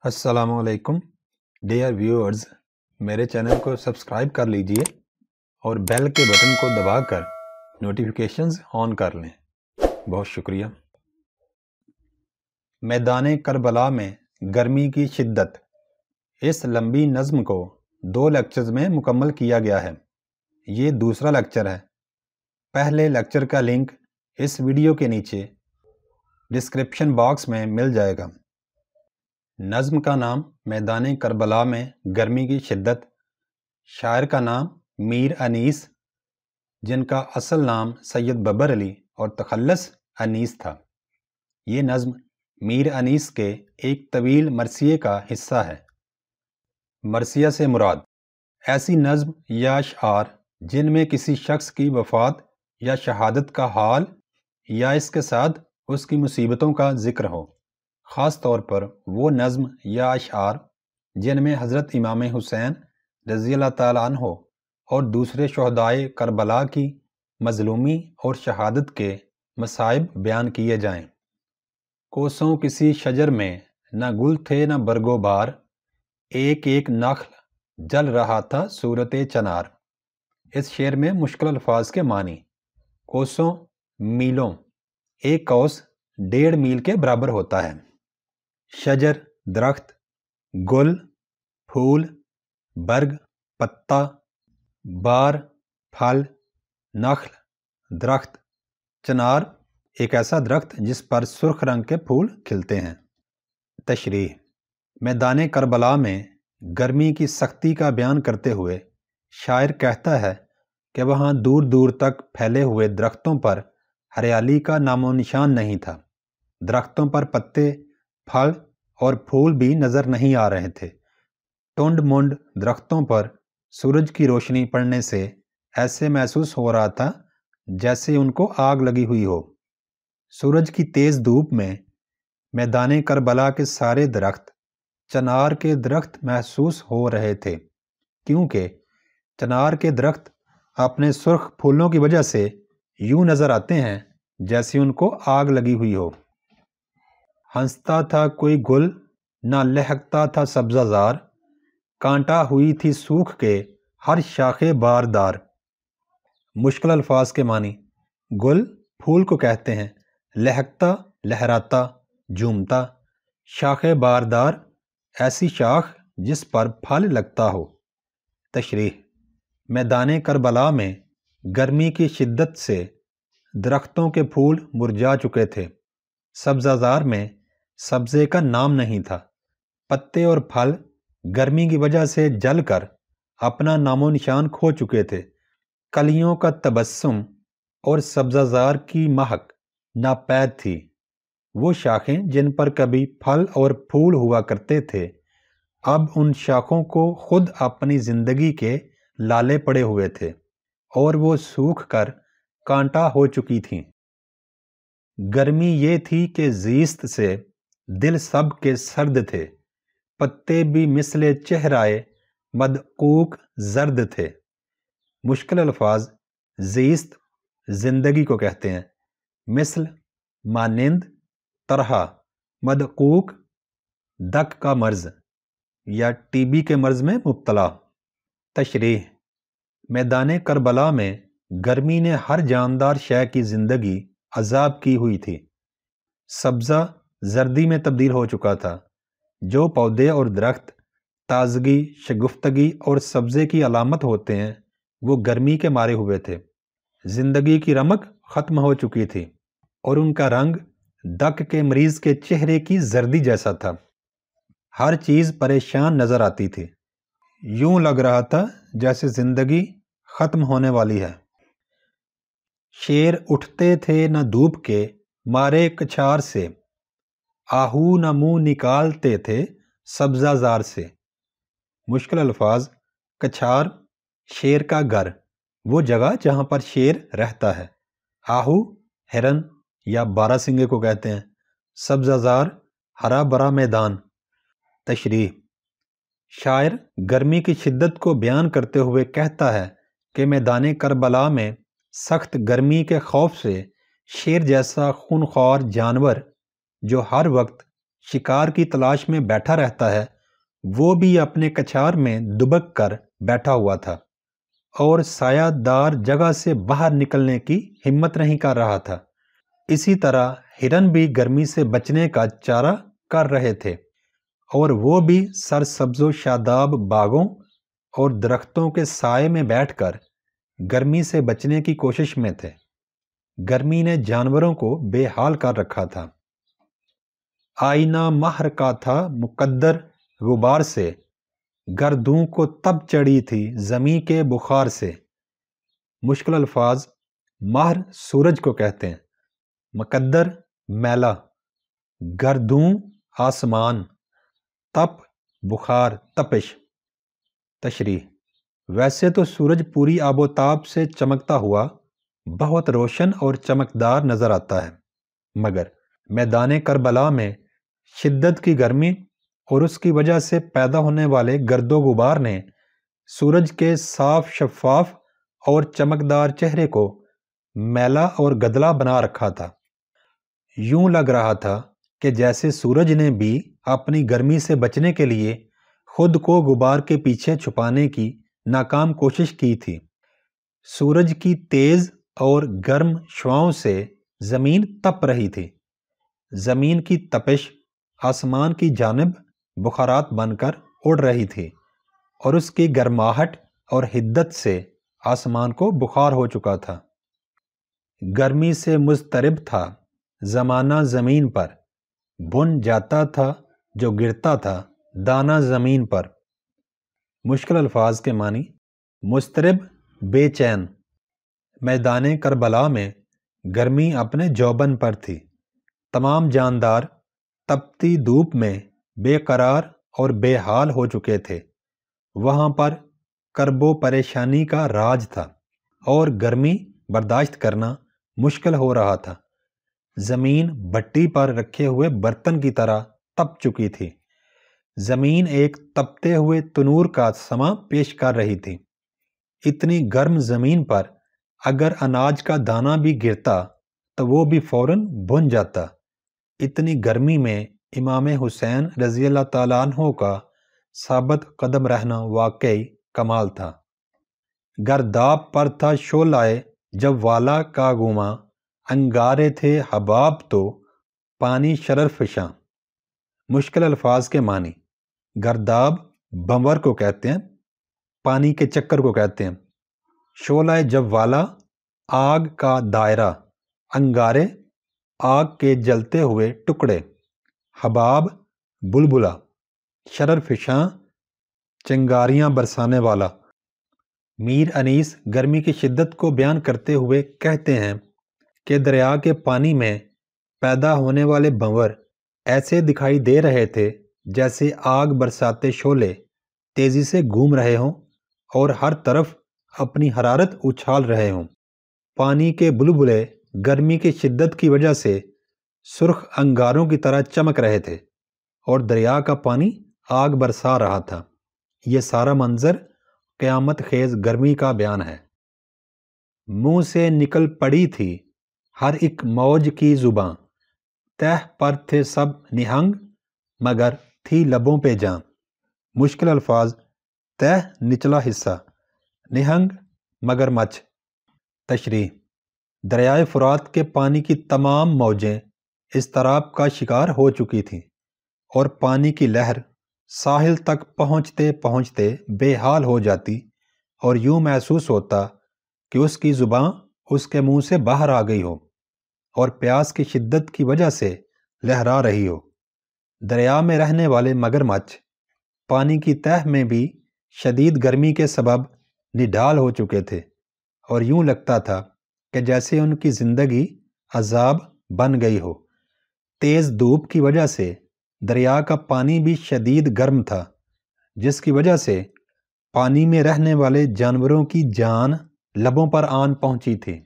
السلام علیکم dear viewers, میرے چینل کو سبسکرائب کر لیجئے اور بیل کے بٹن کو دبا کر نوٹیفیکیشنز آن کر لیں۔ بہت شکریہ۔ میدان کربلا میں گرمی کی شدت، اس لمبی نظم کو 2 لیکچرز میں مکمل کیا گیا ہے۔ یہ دوسرا لیکچر ہے۔ پہلے لیکچر کا لنک اس ویڈیو کے نیچے ڈسکرپشن باکس میں مل جائے گا۔ نظم کا نام میدان کربلا میں گرمی کی شدت، شاعر کا نام میر انیس، جن کا اصل نام سید ببر علی اور تخلص انیس تھا۔ یہ نظم میر انیس کے ایک طویل مرثیے کا حصہ ہے۔ مرثیہ سے مراد ایسی نظم یا اشعار جن میں کسی شخص کی وفات یا شہادت کا حال یا اس کے ساتھ اس کی مصیبتوں کا ذکر ہو، خاص طور پر وہ نظم یا اشعار جن میں حضرت امام حسین رضی اللہ تعالیٰ عنہ اور دوسرے شہدائے کربلا کی مظلومی اور شہادت کے مصائب بیان کیے جائیں۔ کوسوں کسی شجر میں نہ گل تھے نہ برگو بار، ایک ایک نخل جل رہا تھا صورت چنار۔ اس شعر میں مشکل الفاظ کے معنی: کوسوں، میلوں، ایک کوس 1.5 میل کے برابر ہوتا ہے۔ شجر، درخت، گل، پھول، برگ، پتا، بار، پھل، نخل، درخت، چنار، ایک ایسا درخت جس پر سرخ رنگ کے پھول کھلتے ہیں۔ تشریح: میدان کربلا میں گرمی کی سختی کا بیان کرتے ہوئے شاعر کہتا ہے کہ وہاں دور دور تک پھیلے ہوئے درختوں پر ہریالی کا نام و نشان نہیں تھا۔ درختوں پر پتے، پھل اور پھول بھی نظر نہیں آ رہے تھے۔ ٹنڈ منڈ درختوں پر سورج کی روشنی پڑنے سے ایسے محسوس ہو رہا تھا جیسے ان کو آگ لگی ہوئی ہو۔ سورج کی تیز دھوپ میں میدان کربلا کے سارے درخت چنار کے درخت محسوس ہو رہے تھے، کیونکہ چنار کے درخت اپنے سرخ پھولوں کی وجہ سے یوں نظر آتے ہیں جیسے ان کو آگ لگی ہوئی ہو۔ ہنستا تھا کوئی گل نہ لہکتا تھا سبزہ زار، کانٹا ہوئی تھی سوکھ کے ہر شاخ باردار۔ مشکل الفاظ کے معنی: گل پھول کو کہتے ہیں، لہکتا لہراتا جھومتا، شاخ باردار ایسی شاخ جس پر پھل لگتا ہو۔ تشریح: میدان کربلا میں گرمی کی شدت سے درختوں کے پھول مرجھا چکے تھے۔ سبزہ زار میں سبزے کا نام نہیں تھا۔ پتے اور پھل گرمی کی وجہ سے جل کر اپنا نام و نشان کھو چکے تھے۔ کلیوں کا تبسم اور سبزہ زار کی مہک ناپید تھی۔ وہ شاخیں جن پر کبھی پھل اور پھول ہوا کرتے تھے، اب ان شاخوں کو خود اپنی زندگی کے لالے پڑے ہوئے تھے اور وہ سوکھ کر کانٹا ہو چکی تھیں۔ گرمی یہ تھی کہ زیست سے دل سب کے سرد تھے، پتے بھی مثل چہرائے مدقوق زرد تھے۔ مشکل الفاظ: زیست زندگی کو کہتے ہیں، مثل مانند، طرح، مدقوق دق کا مرض یا ٹی بی کے مرض میں مبتلا۔ تشریح: میدان کربلا میں گرمی نے ہر جاندار شے کی زندگی عذاب کی ہوئی تھی۔ سبزہ زردی میں تبدیل ہو چکا تھا۔ جو پودے اور درخت تازگی، شگفتگی اور سبزے کی علامت ہوتے ہیں، وہ گرمی کے مارے ہوئے تھے۔ زندگی کی رمق ختم ہو چکی تھی اور ان کا رنگ دق کے مریض کے چہرے کی زردی جیسا تھا۔ ہر چیز پریشان نظر آتی تھی۔ یوں لگ رہا تھا جیسے زندگی ختم ہونے والی ہے۔ شیر اٹھتے تھے نہ دھوپ کے مارے کچھار سے، آہو نہ منہ نکالتے تھے سبزہ زار سے۔ مشکل الفاظ: کچھار شیر کا گھر، وہ جگہ جہاں پر شیر رہتا ہے۔ آہو ہرن یا بارہ سنگے کو کہتے ہیں۔ سبزہ زار ہرا بھرا میدان۔ تشریح: شاعر گرمی کی شدت کو بیان کرتے ہوئے کہتا ہے کہ میدان کربلا میں سخت گرمی کے خوف سے شیر جیسا خونخوار جانور جو ہر وقت شکار کی تلاش میں بیٹھا رہتا ہے، وہ بھی اپنے کچھار میں دبک کر بیٹھا ہوا تھا اور سایہ دار جگہ سے باہر نکلنے کی ہمت نہیں کر رہا تھا۔ اسی طرح ہرن بھی گرمی سے بچنے کا چارہ کر رہے تھے اور وہ بھی سرسبز و شاداب باغوں اور درختوں کے سائے میں بیٹھ کر گرمی سے بچنے کی کوشش میں تھے۔ گرمی نے جانوروں کو بے حال کر رکھا تھا۔ آئینہ مہر کا تھا مقدر غبار سے، گردوں کو تب چڑھی تھی زمیں کے بخار سے۔ مشکل الفاظ۔ مہر سورج کو کہتے ہیں، مقدر میلہ، گردوں آسمان، تپ بخار تپش۔ تشریح۔ ویسے تو سورج پوری آب و تاب سے چمکتا ہوا بہت روشن اور چمکدار نظر آتا ہے، مگر میدان کربلا میں شدت کی گرمی اور اس کی وجہ سے پیدا ہونے والے گرد و غبار نے سورج کے صاف شفاف اور چمکدار چہرے کو میلا اور گدلا بنا رکھا تھا۔ یوں لگ رہا تھا کہ جیسے سورج نے بھی اپنی گرمی سے بچنے کے لیے خود کو غبار کے پیچھے چھپانے کی ناکام کوشش کی تھی۔ سورج کی تیز اور گرم شعاؤں سے زمین تپ رہی تھی۔ زمین کی تپش آسمان کی جانب بخارات بن کر اڑ رہی تھی اور اس کی گرماہٹ اور حدت سے آسمان کو بخار ہو چکا تھا۔ گرمی سے مضطرب تھا زمانہ زمین پر، بن جاتا تھا جو گرتا تھا دانہ زمین پر۔ مشکل الفاظ کے معنی۔ مضطرب، بے چین۔ میدان کربلا میں گرمی اپنے جوبن پر تھی۔ تمام جاندار تپتی دھوپ میں بے قرار اور بے حال ہو چکے تھے۔ وہاں پر کرب و پریشانی کا راج تھا اور گرمی برداشت کرنا مشکل ہو رہا تھا۔ زمین بھٹی پر رکھے ہوئے برتن کی طرح تپ چکی تھی۔ زمین ایک تپتے ہوئے تنور کا سماں پیش کر رہی تھی۔ اتنی گرم زمین پر اگر اناج کا دانہ بھی گرتا تو وہ بھی فوراً بھن جاتا۔ اتنی گرمی میں امام حسین رضی اللہ تعالیٰ عنہ کا ثابت قدم رہنا واقعی کمال تھا۔ گرداب پر تھا شعلۂ جب والا کا گما، انگارے تھے حباب تو پانی شرر فشاں۔ مشکل الفاظ کے معنی۔ گرداب بنور کو کہتے ہیں، پانی کے چکر کو کہتے ہیں۔ شعلۂ جب والا، آگ کا دائرہ، انگارے، آگ کے جلتے ہوئے ٹکڑے، حباب، بلبلا، شرر فشاں، چنگاریاں برسانے والا۔ میر انیس گرمی کی شدت کو بیان کرتے ہوئے کہتے ہیں کہ دریا کے پانی میں پیدا ہونے والے بھنور ایسے دکھائی دے رہے تھے جیسے آگ برساتے شعلے تیزی سے گھوم رہے ہوں اور ہر طرف اپنی حرارت اچھال رہے ہوں۔ پانی کے بلبلے گرمی کی شدت کی وجہ سے سرخ انگاروں کی طرح چمک رہے تھے اور دریا کا پانی آگ برسا رہا تھا۔ یہ سارا منظر قیامت خیز گرمی کا بیان ہے۔ منہ سے نکل پڑی تھی ہر ایک موج کی زباں، تہ پر تھے سب نہنگ مگر تھی لبوں پہ جاں۔ مشکل الفاظ۔ تہ نچلا حصہ، نہنگ مگرمچھ۔ تشریح۔ دریائے فرات کے پانی کی تمام موجیں اضطراب کا شکار ہو چکی تھیں اور پانی کی لہر ساحل تک پہنچتے پہنچتے بے حال ہو جاتی اور یوں محسوس ہوتا کہ اس کی زباں اس کے منہ سے باہر آ گئی ہو اور پیاس کی شدت کی وجہ سے لہرا رہی ہو۔ دریا میں رہنے والے مگرمچھ پانی کی تہہ میں بھی شدید گرمی کے سبب نڈھال ہو چکے تھے اور یوں لگتا تھا کہ جیسے ان کی زندگی عذاب بن گئی ہو۔ تیز دھوپ کی وجہ سے دریا کا پانی بھی شدید گرم تھا، جس کی وجہ سے پانی میں رہنے والے جانوروں کی جان لبوں پر آن پہنچی تھی۔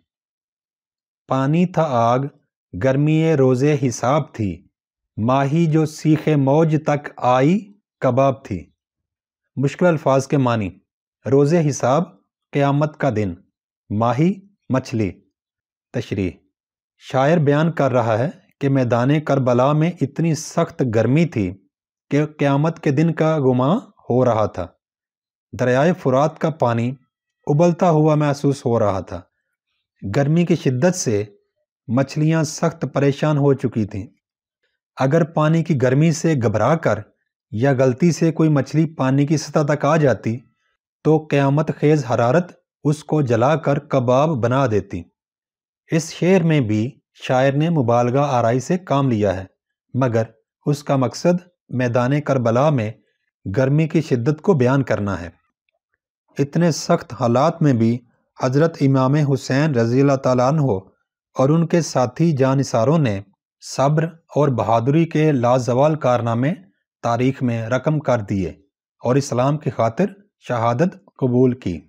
پانی تھا آگ، گرمی روزے حساب تھی، ماہی جو سیخے موج تک آئی کباب تھی۔ مشکل الفاظ کے معنی۔ روزے حساب، قیامت کا دن، ماہی، مچھلی۔ تشریح۔ شاعر بیان کر رہا ہے کہ میدان کربلا میں اتنی سخت گرمی تھی کہ قیامت کے دن کا گمان ہو رہا تھا۔ دریائے فرات کا پانی ابلتا ہوا محسوس ہو رہا تھا۔ گرمی کی شدت سے مچھلیاں سخت پریشان ہو چکی تھیں۔ اگر پانی کی گرمی سے گھبرا کر یا غلطی سے کوئی مچھلی پانی کی سطح تک آ جاتی تو قیامت خیز حرارت اس کو جلا کر کباب بنا دیتی۔ اس شعر میں بھی شاعر نے مبالغہ آرائی سے کام لیا ہے، مگر اس کا مقصد میدان کربلا میں گرمی کی شدت کو بیان کرنا ہے۔ اتنے سخت حالات میں بھی حضرت امام حسین رضی اللہ تعالیٰ عنہ اور ان کے ساتھی جانثاروں نے صبر اور بہادری کے لازوال کارنامے تاریخ میں رقم کر دیے اور اسلام کی خاطر شہادت قبول کی۔